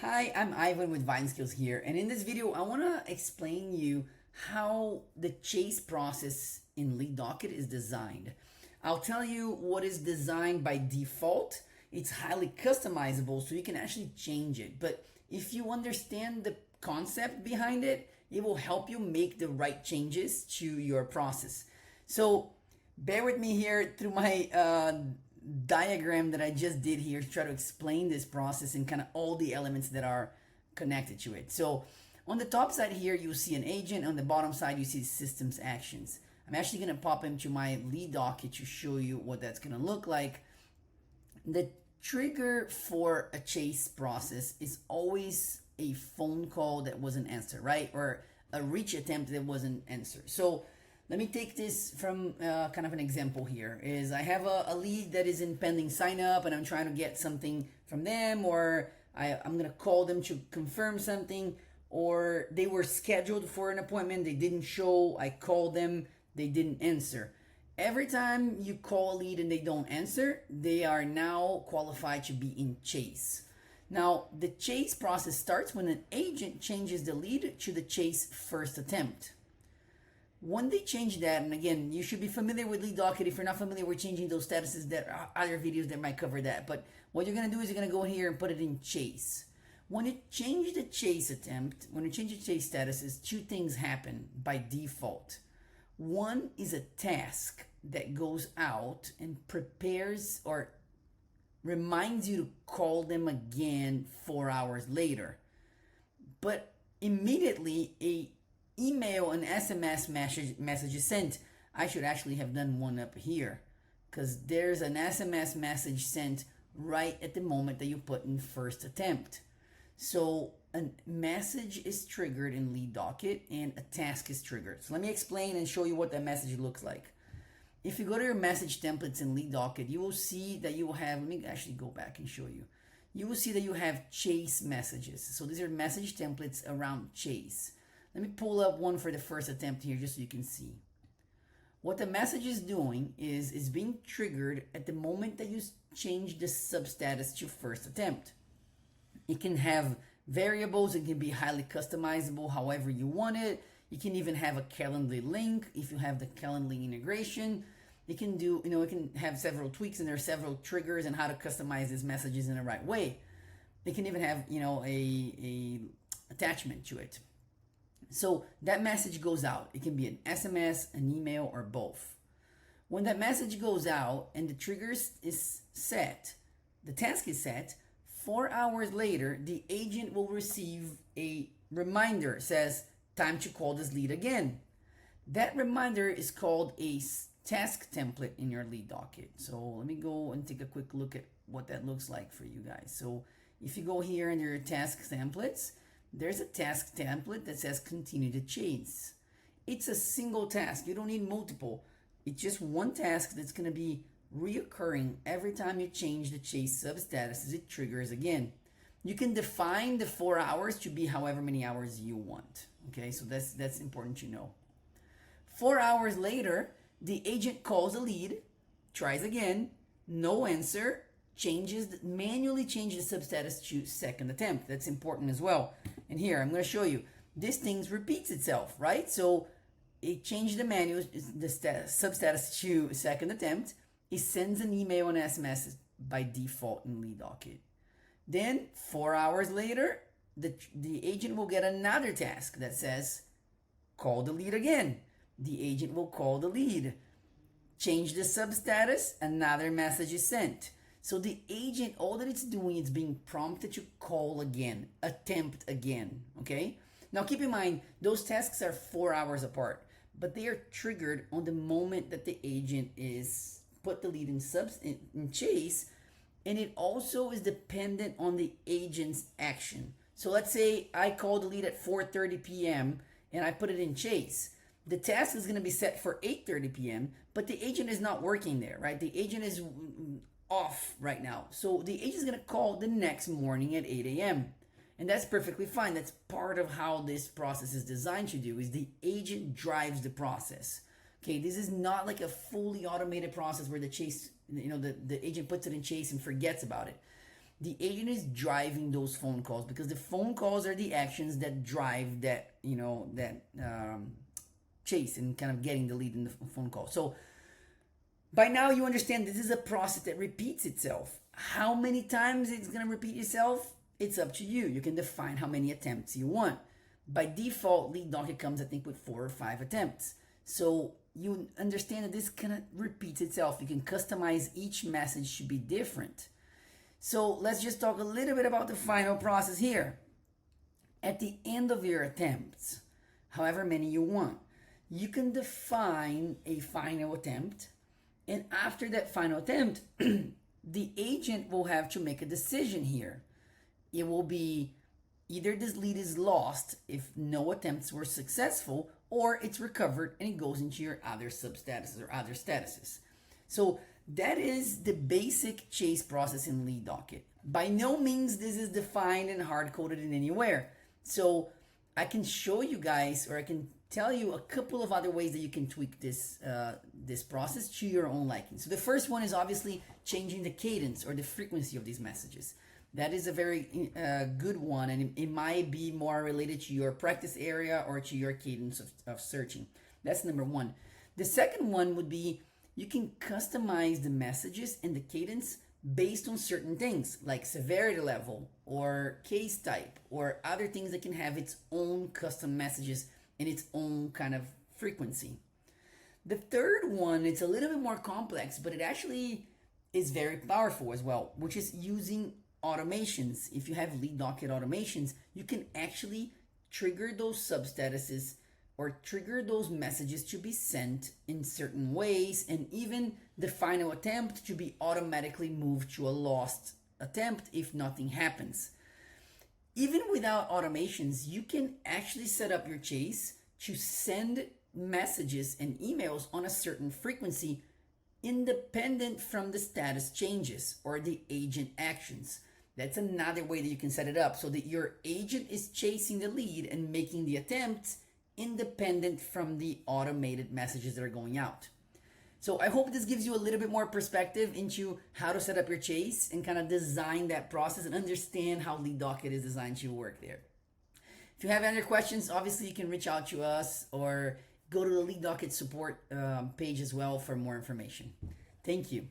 Hi, I'm Ivan with Vine Skills here, and in this video I want to explain you how the chase process in Lead Docket is designed. I'll tell you what is designed by default. It's highly customizable, so you can actually change it. But if you understand the concept behind it, it will help you make the right changes to your process. So bear with me here through my diagram that I just did here to try to explain this process and kind of all the elements that are connected to it. So on the top side here, you'll see an agent. On the bottom side, you see systems actions. I'm actually going to pop into my lead docket to show you what that's going to look like. The trigger for a chase process is always a phone call that wasn't answered, right? Or a reach attempt that wasn't answered. So let me take this from kind of an example here. Is I have a lead that is in pending sign up and I'm trying to get something from them, or I'm going to call them to confirm something, or they were scheduled for an appointment, they didn't show, I called them, they didn't answer. Every time you call a lead and they don't answer, they are now qualified to be in chase. Now, the chase process starts when an agent changes the lead to the chase first attempt. When they change that, and again, you should be familiar with Lead Docket. If you're not familiar with changing those statuses, there are other videos that might cover that. But what you're going to do is you're going to go here and put it in chase. When you change the chase attempt, when you change the chase statuses, two things happen by default. One is a task that goes out and prepares or reminds you to call them again 4 hours later. But immediately a email and SMS message is sent. I should actually have done one up here because there's an SMS message sent right at the moment that you put in first attempt. So a message is triggered in Lead Docket and a task is triggered. So let me explain and show you what that message looks like. If you go to your message templates in Lead Docket, you will see that you will have, let me actually go back and show you. You will see that you have chase messages. So these are message templates around chase. Let me pull up one for the first attempt here just so you can see. What the message is doing is it's being triggered at the moment that you change the substatus to first attempt. It can have variables, it can be highly customizable however you want it. You can even have a Calendly link if you have the Calendly integration. It can do, it can have several tweaks and there are several triggers and how to customize these messages in the right way. It can even have, a attachment to it. So that message goes out. It can be an SMS, an email, or both. When that message goes out and the trigger is set, the task is set, 4 hours later, the agent will receive a reminder. It says, time to call this lead again. That reminder is called a task template in your Lead Docket. So let me go and take a quick look at what that looks like for you guys. So if you go here under your task templates, there's a task template that says continue to chase. It's a single task. You don't need multiple. It's just one task that's going to be reoccurring every time you change the chase substatus. It triggers again. You can define the 4 hours to be however many hours you want. Okay, so that's important to know. 4 hours later, the agent calls a lead, tries again, no answer, manually changes the substatus to second attempt. That's important as well. And here, I'm going to show you. This thing repeats itself, right? So it changed the substatus to second attempt. It sends an email and SMS by default in Lead Docket. Then 4 hours later, the agent will get another task that says, call the lead again. The agent will call the lead. Change the substatus, another message is sent. So the agent, all that it's doing is being prompted to call again, attempt again, okay? Now keep in mind, those tasks are 4 hours apart, but they are triggered on the moment that the agent is put the lead in chase, and it also is dependent on the agent's action. So let's say I call the lead at 4:30 p.m. and I put it in chase. The task is going to be set for 8:30 p.m., but the agent is not working there, right? The agent is off right now. So the agent is going to call the next morning at 8 a.m. And that's perfectly fine. That's part of how this process is designed to do, is the agent drives the process. Okay, this is not like a fully automated process where the chase, the agent puts it in chase and forgets about it. The agent is driving those phone calls because the phone calls are the actions that drive that, chase and kind of getting the lead in the phone call. So by now you understand this is a process that repeats itself. How many times it's going to repeat itself? It's up to you. You can define how many attempts you want. By default, Lead Docket comes, I think, with 4 or 5 attempts. So you understand that this kind of repeats itself. You can customize each message to be different. So let's just talk a little bit about the final process here. At the end of your attempts, however many you want, you can define a final attempt. And after that final attempt, the agent will have to make a decision here. It will be either this lead is lost if no attempts were successful, or it's recovered and it goes into your other substatuses or other statuses. So that is the basic chase process in Lead Docket. By no means this is defined and hard-coded in anywhere. So I can show you guys, or I can tell you a couple of other ways that you can tweak this process to your own liking. So the first one is obviously changing the cadence or the frequency of these messages. That is a very good one, and it might be more related to your practice area or to your cadence of searching. That's number one. The second one would be you can customize the messages and the cadence based on certain things like severity level or case type or other things that can have its own custom messages and its own kind of frequency. The third one, it's a little bit more complex, but it actually is very powerful as well, which is using automations. If you have Lead Docket automations, you can actually trigger those substatuses or trigger those messages to be sent in certain ways, and even the final attempt to be automatically moved to a lost attempt if nothing happens. Even without automations, you can actually set up your chase to send messages and emails on a certain frequency independent from the status changes or the agent actions. That's another way that you can set it up so that your agent is chasing the lead and making the attempts independent from the automated messages that are going out. So I hope this gives you a little bit more perspective into how to set up your chase and kind of design that process and understand how Lead Docket is designed to work there. If you have any other questions, obviously you can reach out to us or go to the Lead Docket support page as well for more information. Thank you.